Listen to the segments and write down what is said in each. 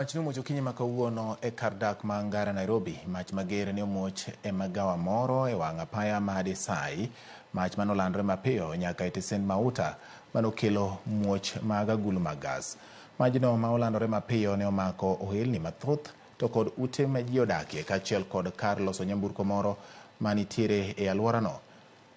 Machinu mochokinyi makawuono e kar dak ma Ngara, Nairobi. Mach mager ne omuoch e magawa moro e wang' apaya ma Adisai. Mach manolandre mapiyo nyaka e tesend mauta manokelo muoch mag agulu mag gas. Majno ma olandore mapiyo ne omako ohelni mathoth to kod ute ma ji odakie kaachiel kod kar loso nyamburko moro manitiere e alworano.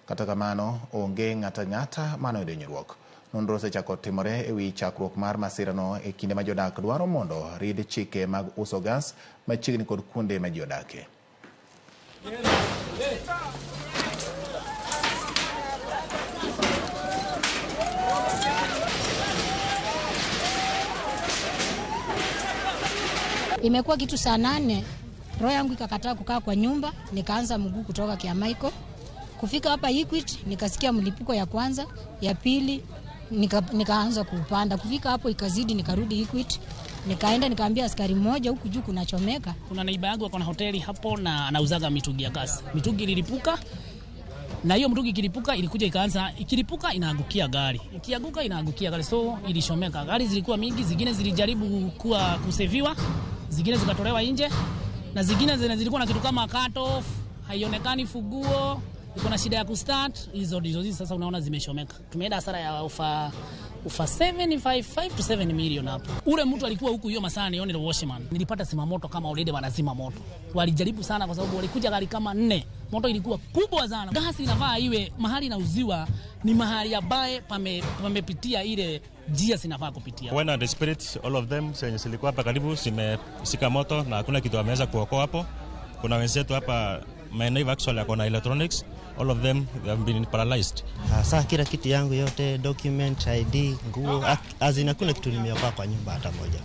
Kata kamano onge ng'ata manoyudo hinyruok. Nonro osechako timore e wi chakruok mar masirano e kinde ma jodak dwaro mondo rid chike mag uso gas machiegni kod kuonde ma ji odakie. Imekuwa kitu saa 8, roho yangu ikakataa kukaa kwa nyumba, nikaanza mguu kutoka Kiamaiko. Kufika hapa Equity nikasikia mlipuko ya kwanza, ya pili nikaanza kupanda. Kufika hapo ikazidi, nikarudi Equity. Nikaenda nikaambia askari mmoja huku juu kunachomeka. Kuna neighbor yangu ako na hoteli hapo na anauzaga mitungi ya gas. Mitungi ililipuka. Na hiyo mtungi ikilipuka ilikuja ikaanza, ikilipuka inaangukia gari. Ikianguka inaangukia gari, so ilishomeka. Gari zilikuwa mingi, zingine zilijaribu kuseviwa, zingine zikatolewa nje, na zingine zilikuwa na kitu kama cut off, haionekani funguo, iko na shida ya kustart. Hizo sasa unaona zimeshomeka. Tumeenda hasara ya ufa 755 to 7 million hapo. Ule mtu alikuwa huku hiyo masaa nione the washman. Nilipata sima moto kama already wanazima moto. Walijaribu sana kwa sababu walikuja gari kama 4. Moto ilikuwa kubwa sana. Gasi inafaa iwe mahali na uziwa ni mahali ambaye pamepitia ile njia sinafaa kupitia. When and the spirit, all of them zilikuwa hapa karibu zimeshika moto na hakuna kitu wameweza kuokoa hapo. Kuna wenzetu hapa maeneo actually akona electronics, all of them have been paralyzed. Sasa kila kitu yangu yote, document, ID, nguo, hakuna kitu nimeokoa kwa nyumba hata moja.